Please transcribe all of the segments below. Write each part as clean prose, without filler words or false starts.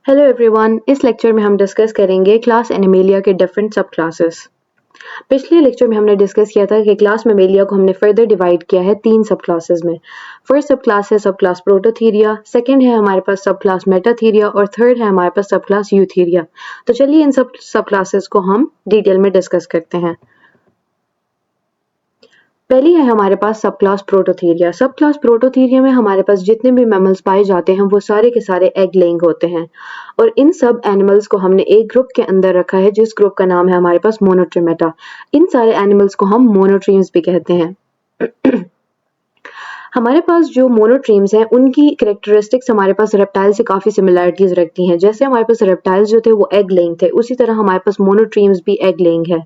Hello everyone, इस lecture में हम डिस्कस करेंगे क्लास एनिमेलिया के डिफरेंट सब क्लासेस। पिछले लेक्चर में हमने डिस्कस किया था कि क्लास मेमेलिया को हमने फर्दर डिवाइड किया है 3 सब क्लासेस में। फर्स्ट सब क्लास है सब क्लास प्रोटोथीरिया, सेकंड है हमारे पास सब क्लास मेटाथीरिया और थर्ड है हमारे पास सब क्लास यूथीरिया। तो चलिए इन सब क्लासेस को हम डिटेल में डिस्कस करते हैं। पहली है हमारे पास सब क्लास प्रोटोथीरिया। सब क्लास प्रोटोथीरिया में हमारे पास जितने भी मैमल्स पाए जाते हैं वो सारे के सारे एग लेइंग होते हैं और इन सब एनिमल्स को हमने एक ग्रुप के अंदर रखा है जिस ग्रुप का नाम है हमारे पास मोनोट्रिमेटा। इन सारे एनिमल्स को हम मोनोट्रीम्स भी कहते हैं। हमारे पास जो मोनोट्रीम्स हैं उनकी कैरेक्टरिस्टिक्स हमारे पास रेप्टाइल से काफ़ी सिमिलरिटीज रखती हैं। जैसे हमारे पास रेप्टाइल्स जो थे वो एग लेइंग थे, उसी तरह हमारे पास मोनोट्रीम्स भी एग लेइंग है।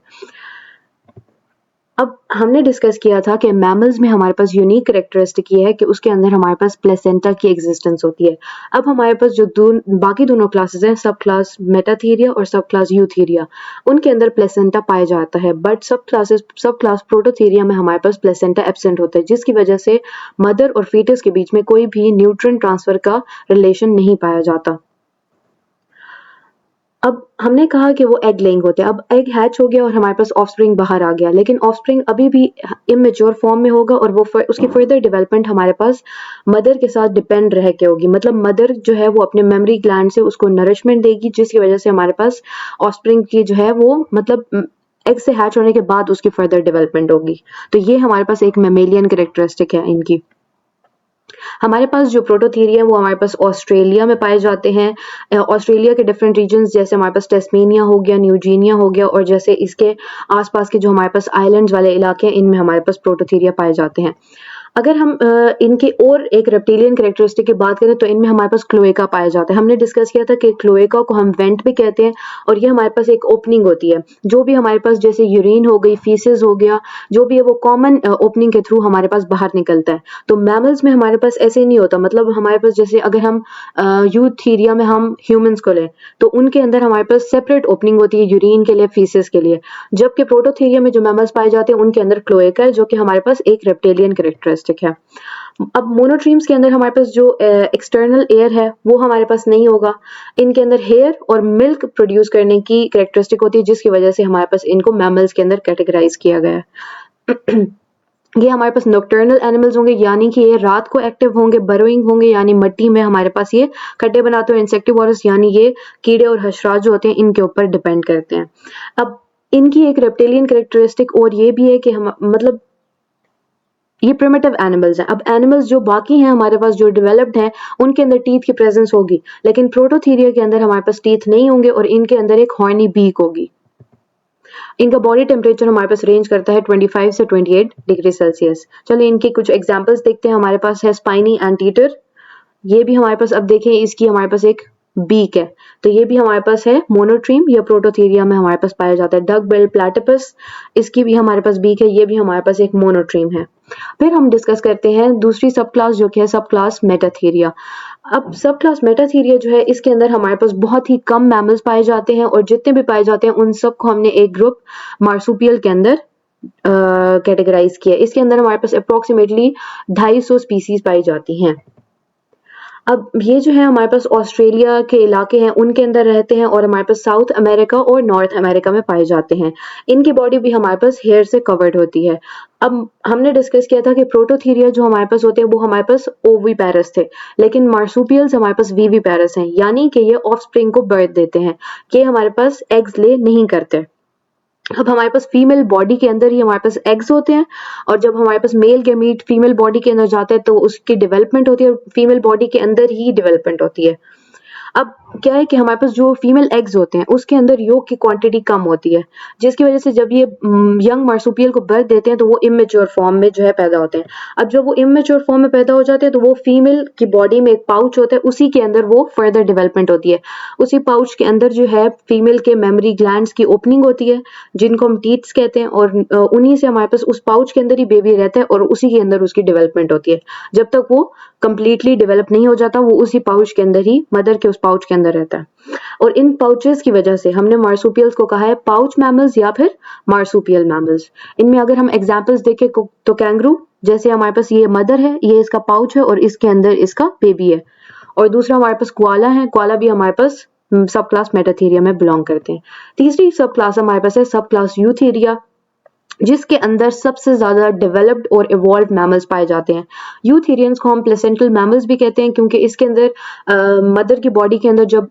अब हमने डिस्कस किया था कि मैमल्स में हमारे पास यूनिक कैरेक्टरिस्टिक ये है कि उसके अंदर हमारे पास प्लेसेंटा की एग्जिस्टेंस होती है। अब हमारे पास जो बाकी दोनों क्लासेस हैं, सब क्लास मेटाथीरिया और सब क्लास यूथीरिया, उनके अंदर प्लेसेंटा पाया जाता है, बट सब क्लास प्रोटोथीरिया में हमारे पास प्लेसेंटा एब्सेंट होता है, जिसकी वजह से मदर और फीटस के बीच में कोई भी न्यूट्रिएंट ट्रांसफर का रिलेशन नहीं पाया जाता। अब हमने कहा कि वो एग लेइंग होते हैं। अब एग हैच हो गया और हमारे पास ऑफस्प्रिंग बाहर आ गया, लेकिन ऑफस्प्रिंग अभी भी इमेच्योर फॉर्म में होगा और वो उसकी फर्दर डेवलपमेंट हमारे पास मदर के साथ डिपेंड रह के होगी। मतलब मदर जो है वो अपने मेमरी ग्लैंड से उसको नरिशमेंट देगी, जिसकी वजह से हमारे पास ऑफस्प्रिंग की जो है वो मतलब एग से हैच होने के बाद उसकी फर्दर डेवलपमेंट होगी। तो ये हमारे पास एक मेमेलियन कैरेक्टरिस्टिक है इनकी। हमारे पास जो प्रोटोथीरिया वो हमारे पास ऑस्ट्रेलिया में पाए जाते हैं। ऑस्ट्रेलिया के डिफरेंट रीजन्स जैसे हमारे पास टेस्मेनिया हो गया, न्यूजीनिया हो गया और जैसे इसके आसपास के जो हमारे पास आइलैंड्स वाले इलाके हैं इनमें हमारे पास प्रोटोथीरिया पाए जाते हैं। अगर हम इनके और एक रेप्टिलियन कैरेक्टरिस्टिक की बात करें तो इनमें हमारे पास क्लोएका पाया जाता है। हमने डिस्कस किया था कि क्लोएका को हम वेंट भी कहते हैं और ये हमारे पास एक ओपनिंग होती है। जो भी हमारे पास जैसे यूरिन हो गई, फीसेस हो गया, जो भी है वो कॉमन ओपनिंग के थ्रू हमारे पास बाहर निकलता है। तो मैमल्स में हमारे पास ऐसे नहीं होता। मतलब हमारे पास जैसे अगर हम यूथीरिया में हम ह्यूमंस को लें तो उनके अंदर हमारे पास सेपरेट ओपनिंग होती है यूरिन के लिए, फीसेस के लिए, जबकि प्रोटोथीरिया में जो मैमल्स पाए जाते हैं उनके अंदर क्लोएका है जो कि हमारे पास एक रेप्टिलियन कैरेक्टरिस्टिक है। अब मोनोट्रीम्स के अंदर हमारे पास जो एक्सटर्नल एयर है वो हमारे पास नहीं होगा। इनके अंदर हेयर और मिल्क प्रोड्यूस करने की कैरेक्टरिस्टिक होती है, जिसकी वजह से हमारे पास इनको मैमल्स के अंदर कैटेगराइज किया गया है। ये हमारे पास नॉकटर्नल एनिमल्स होंगे, यानी कि ये रात को एक्टिव होंगे, बरोइंग होंगे, यानी मिट्टी में हमारे पास ये खड्डे बनाते हैं। इंसेक्टिवोरस यानी ये कीड़े और हशरात जो होते हैं इनके ऊपर डिपेंड करते हैं। अब इनकी एक रेप्टिलियन कैरेक्टरिस्टिक और ये भी है कि हम मतलब ये प्रिमिटिव एनिमल्स हैं। अब एनिमल्स जो बाकी हैं हमारे पास जो डेवलप्ड हैं उनके अंदर टीथ की प्रेजेंस होगी, लेकिन प्रोटोथीरिया के अंदर हमारे पास टीथ नहीं होंगे और इनके अंदर एक हॉर्नी बीक होगी। इनका बॉडी टेम्परेचर हमारे पास रेंज करता है 25 से 28 डिग्री सेल्सियस। चलिए इनके कुछ एग्जांपल्स देखते हैं। हमारे पास है स्पाइनी एंटीटर, ये भी हमारे पास, अब देखें इसकी हमारे पास एक बीक है, तो ये भी हमारे पास है मोनोट्रीम या प्रोटोथीरिया में हमारे पास पाया जाता है। डक बिल प्लैटिपस, इसकी भी हमारे पास बीक है, ये भी हमारे पास एक मोनोट्रीम है। फिर हम डिस्कस करते हैं दूसरी सब क्लास जो कि है सब क्लास मेटाथीरिया। अब सब क्लास मेटाथीरिया जो है इसके अंदर हमारे पास बहुत ही कम मैमल्स पाए जाते हैं और जितने भी पाए जाते हैं उन सब को हमने एक ग्रुप मार्सुपियल के अंदर कैटेगराइज किया। इसके अंदर हमारे पास अप्रोक्सीमेटली 250 स्पीसीज पाई जाती हैं। अब ये जो है हमारे पास ऑस्ट्रेलिया के इलाके हैं उनके अंदर रहते हैं और हमारे पास साउथ अमेरिका और नॉर्थ अमेरिका में पाए जाते हैं। इनकी बॉडी भी हमारे पास हेयर से कवर्ड होती है। अब हमने डिस्कस किया था कि प्रोटोथीरिया जो हमारे पास होते हैं वो हमारे पास ओविपेरस थे, लेकिन मार्सुपियल्स हमारे पास विविपेरस हैं, यानी कि ये ऑफस्प्रिंग को बर्थ देते हैं, कि हमारे पास एग्स ले नहीं करते। अब हमारे पास फीमेल बॉडी के अंदर ही हमारे पास एग्स होते हैं और जब हमारे पास मेल गैमीट फीमेल बॉडी के अंदर जाता है तो उसकी डेवलपमेंट होती है, फीमेल बॉडी के अंदर ही डेवलपमेंट होती है। अब क्या है कि हमारे पास जो फीमेल एग्स होते हैं उसके अंदर योग की क्वांटिटी कम होती है, जिसकी वजह से जब ये यंग मार्सुपियल को बर्थ देते हैं तो वो इमेच्योर फॉर्म में जो है पैदा होते हैं। अब जब वो इमेच्योर फॉर्म में पैदा हो जाते हैं तो वो फीमेल की बॉडी में एक पाउच होता है, उसी के अंदर वो फर्दर डेवलपमेंट होती है। उसी पाउच के अंदर जो है फीमेल के मेमोरी ग्लैंड्स की ओपनिंग होती है जिनको हम टीथ्स कहते हैं और उन्हीं से हमारे पास उस पाउच के अंदर ही बेबी रहता है और उसी के अंदर उसकी डेवलपमेंट होती है। जब तक वो कंप्लीटली डेवलप नहीं हो जाता वो उसी पाउच के अंदर ही, मदर के उस पाउच के अंदर रहता है। और इन पाउचेस की वजह से हमने मार्सुपियल्स को कहा है पाउच मैमल्स या फिर मार्सुपियल मैमल्स। इनमें अगर हम एग्जांपल्स देखें तो कैंगरू, जैसे हमारे पास ये मदर है, ये इसका पाउच है और इसके अंदर इसका बेबी है। और दूसरा हमारे पास कोआला है, कोआला भी हमारे पास सब क्लास मेटाथीरिया में बिलोंग करते हैं। तीसरी सब क्लास हमारे पास है सब क्लास यूथीरिया, जिसके अंदर सबसे ज्यादा डेवलप्ड और इवॉल्व मैमल्स पाए जाते हैं। यूथेरियंस को हम प्लेसेंटल मैमल्स भी कहते हैं, क्योंकि इसके अंदर मदर की बॉडी के अंदर जब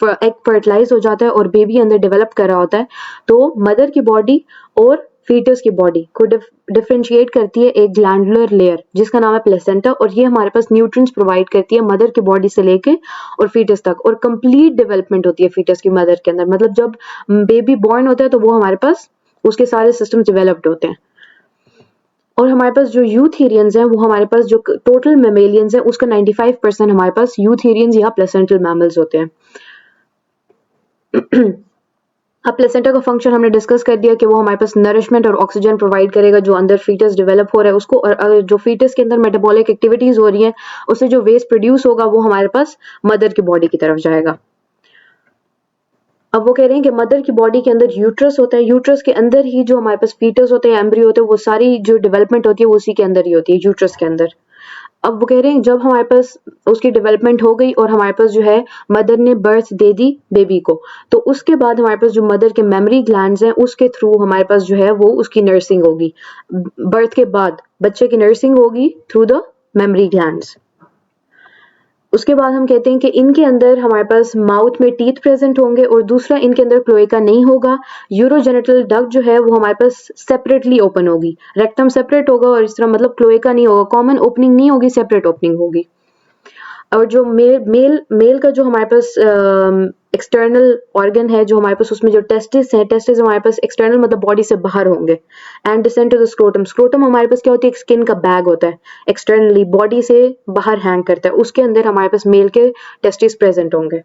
एग फर्टिलाइज हो जाता है और बेबी अंदर डेवलप कर रहा होता है, तो मदर की बॉडी और फीटस की बॉडी को डिफरेंशिएट करती है एक ग्लैंडुलर लेयर जिसका नाम है प्लेसेंटा, और ये हमारे पास न्यूट्रिएंट्स प्रोवाइड करती है मदर की बॉडी से लेके और फीटस तक, और कंप्लीट डेवलपमेंट होती है फीटस की मदर के अंदर। मतलब जब बेबी बॉर्न होता है तो वो हमारे पास उसके सारे सिस्टम्स डेवलप्ड होते हैं। और हमारे पास जो यूथेरियंस हैं, वो हमारे पास जो टोटल मेमेलियंस हैं उसका 95% हमारे पास यूथेरियंस या प्लेसेंटल मैमल्स होते हैं। अब प्लेसेंटा का फंक्शन हमने डिस्कस कर दिया कि वो हमारे पास नरिशमेंट और ऑक्सीजन प्रोवाइड करेगा जो अंदर फीटस डेवलप हो रहा है उसको, और जो फीटस के अंदर मेटाबॉलिक एक्टिविटीज हो रही हैं उससे जो वेस्ट प्रोड्यूस होगा वो हमारे पास मदर की बॉडी की तरफ जाएगा। अब वो कह रहे हैं कि मदर की बॉडी के अंदर यूट्रस होता है, यूट्रस के अंदर ही जो हमारे पास फीटस होते हैं, एम्ब्रियो होते हैं, वो सारी जो डेवलपमेंट होती है वो उसी के अंदर ही होती है, यूट्रस के अंदर। अब वो कह रहे हैं जब हमारे पास उसकी डेवलपमेंट हो गई और हमारे पास जो है मदर ने बर्थ दे दी बेबी को, तो उसके बाद हमारे पास जो मदर के मेमोरी ग्लैंड्स हैं उसके थ्रू हमारे पास जो है वो उसकी नर्सिंग होगी। बर्थ के बाद बच्चे की नर्सिंग होगी थ्रू द मेमोरी ग्लैंड्स। उसके बाद हम कहते हैं कि इनके अंदर हमारे पास माउथ में टीथ प्रेजेंट होंगे, और दूसरा इनके अंदर क्लोएका नहीं होगा। यूरोजेनिटल डक्ट जो है वो हमारे पास सेपरेटली ओपन होगी, रेक्टम सेपरेट होगा और इस तरह मतलब क्लोएका नहीं होगा, कॉमन ओपनिंग नहीं होगी, सेपरेट ओपनिंग होगी। और जो मेल का जो हमारे पास एक्सटर्नल ऑर्गन है जो हमारे पास, उसमें जो टेस्टिस है, टेस्टिस हमारे पास एक्सटर्नल मतलब बॉडी से बाहर होंगे। And descend to the scrotum, scrotum हमारे पास क्या होती है, एक स्किन का बैग होता है, एक्सटर्नली बॉडी से बाहर हैंग करता है, उसके अंदर हमारे पास मेल के टेस्टिस प्रेजेंट होंगे।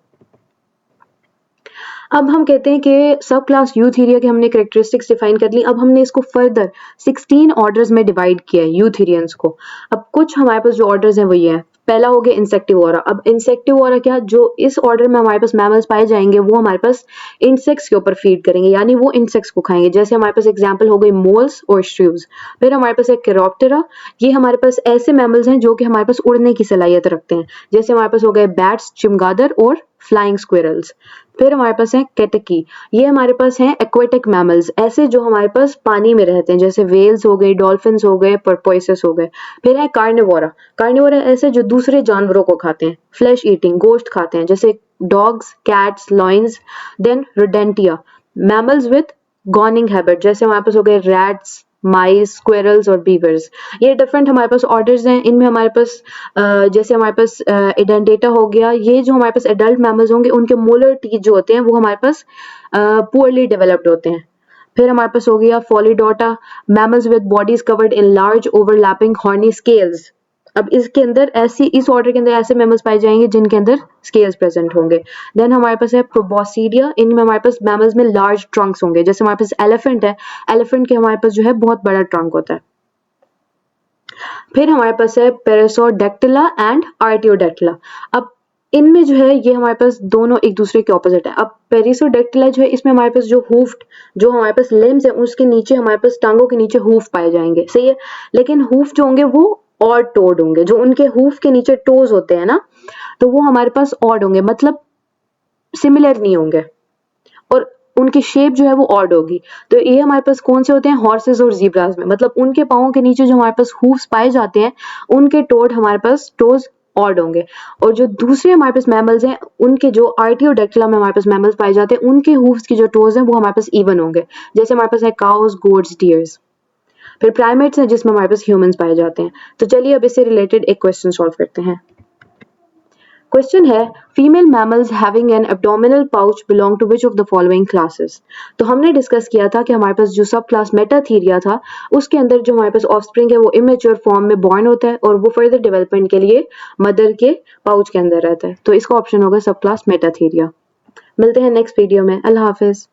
अब हम कहते हैं कि सब क्लास यूथेरिया के हमने कैरेक्टरिस्टिक्स डिफाइन कर ली। अब हमने इसको फर्दर 16 ऑर्डर्स में डिवाइड किया है यूथेरियंस को। अब कुछ हमारे पास जो ऑर्डर्स हैं वो ये है। पहला हो गया इंसेक्टिवोरा। अब इंसेक्टिवोरा क्या, जो इस ऑर्डर में हमारे पास मैमल्स पाए जाएंगे वो हमारे पास इंसेक्ट्स के ऊपर फीड करेंगे, यानी वो इंसेक्ट्स को खाएंगे। जैसे हमारे पास एग्जांपल हो गई मोल्स और श्रीव्स। फिर हमारे पास है कैरोप्टेरा, ये हमारे पास ऐसे मैमल्स हैं जो कि हमारे पास उड़ने की सलाहियत रखते हैं। जैसे हमारे पास हो गए बैट्स, चमगादड़ और फ्लाइंग स्क्विरल्स। फिर हमारे पास है कैटकी, ये हमारे पास हैं एक्वेटिक मैमल्स, ऐसे जो हमारे पास पानी में रहते हैं, जैसे वेल्स हो गए, डॉल्फिन्स हो गए, पोर्पोइसेस हो गए। फिर है कार्निवोरा, कार्निवोरा ऐसे जो दूसरे जानवरों को खाते हैं, फ्लैश ईटिंग, गोश्त खाते हैं, जैसे dogs, cats, lions. Then rodentia, mammals with gnawing habit, जैसे हमारे पास हो गए रैट्स, माइस, स्क्विरल्स और बीवर्स। ये डिफरेंट हमारे पास ऑर्डर्स हैं। इनमें हमारे पास जैसे हमारे पास एडेंटेटा हो गया, ये जो हमारे पास एडल्ट मैमल्स होंगे उनके मोलर टीथ जो होते हैं वो हमारे पास पुअरली डेवलप्ड होते हैं। फिर हमारे पास हो गया Pholidota, mammals with bodies covered in large overlapping horny scales. अब इसके अंदर इस ऑर्डर के अंदर ऐसे मैमल्स पाए जाएंगे जिनके अंदर स्केल्स प्रेजेंट होंगे। देन हमारे पास है प्रोबोसिडिया, इनमें हमारे पास मैमल्स में लार्ज ट्रंक्स होंगे। जैसे हमारे पास एलिफेंट है, एलिफेंट के हमारे पास जो है बहुत बड़ा ट्रंक होता है। फिर हमारे पास है पेरिसोडेक्टिला एंड आर्टियोडेक्टिला। अब इनमें जो है ये हमारे पास दोनों एक दूसरे के ऑपोजिट है। अब पेरिसोडेक्टिला जो है इसमें हमारे पास जो हूफ्ट, जो हमारे पास लिम्स है उसके नीचे हमारे पास टांगों के नीचे हूफ पाए जाएंगे, सही है। लेकिन हूफ जो होंगे वो और टोड होंगे, जो उनके हूफ के नीचे टोज होते हैं ना, तो वो हमारे पास ऑड होंगे, मतलब सिमिलर नहीं होंगे, और उनकी शेप जो है वो ऑड होगी। तो ये हमारे पास कौन से होते हैं, हॉर्सेस और ज़ीब्रास में, मतलब उनके पाँवों के नीचे जो हमारे पास हूफ्स पाए जाते हैं उनके टोड हमारे पास टोज ऑड होंगे। और जो दूसरे हमारे पास मैमल्स हैं उनके जो आर्टियोडेक्टिला में हमारे पास मैमल्स पाए जाते हैं उनके हूफ्स की जो टोज हैं वो हमारे पास इवन होंगे। जैसे हमारे पास है काउस, गोट्स, डियर्स। फिर प्राइमेट्स हैं जिसमें हमारे पास ह्यूमंस पाए जाते हैं। तो चलिए अब इससे रिलेटेड एक क्वेश्चन सॉल्व करते हैं। क्वेश्चन है, female mammals having an abdominal pouch belong to which of the following classes. तो हमने डिस्कस किया था कि हमारे पास जो सब क्लास मेटाथीरिया था उसके अंदर जो हमारे पास ऑफस्प्रिंग है वो इमेच्योर फॉर्म में बॉर्न होता है और वो फर्दर डेवलपमेंट के लिए मदर के पाउच के अंदर रहता है। तो इसका ऑप्शन होगा सब क्लास मेटाथीरिया। मिलते हैं नेक्स्ट वीडियो में। अल्लाह हाफिज।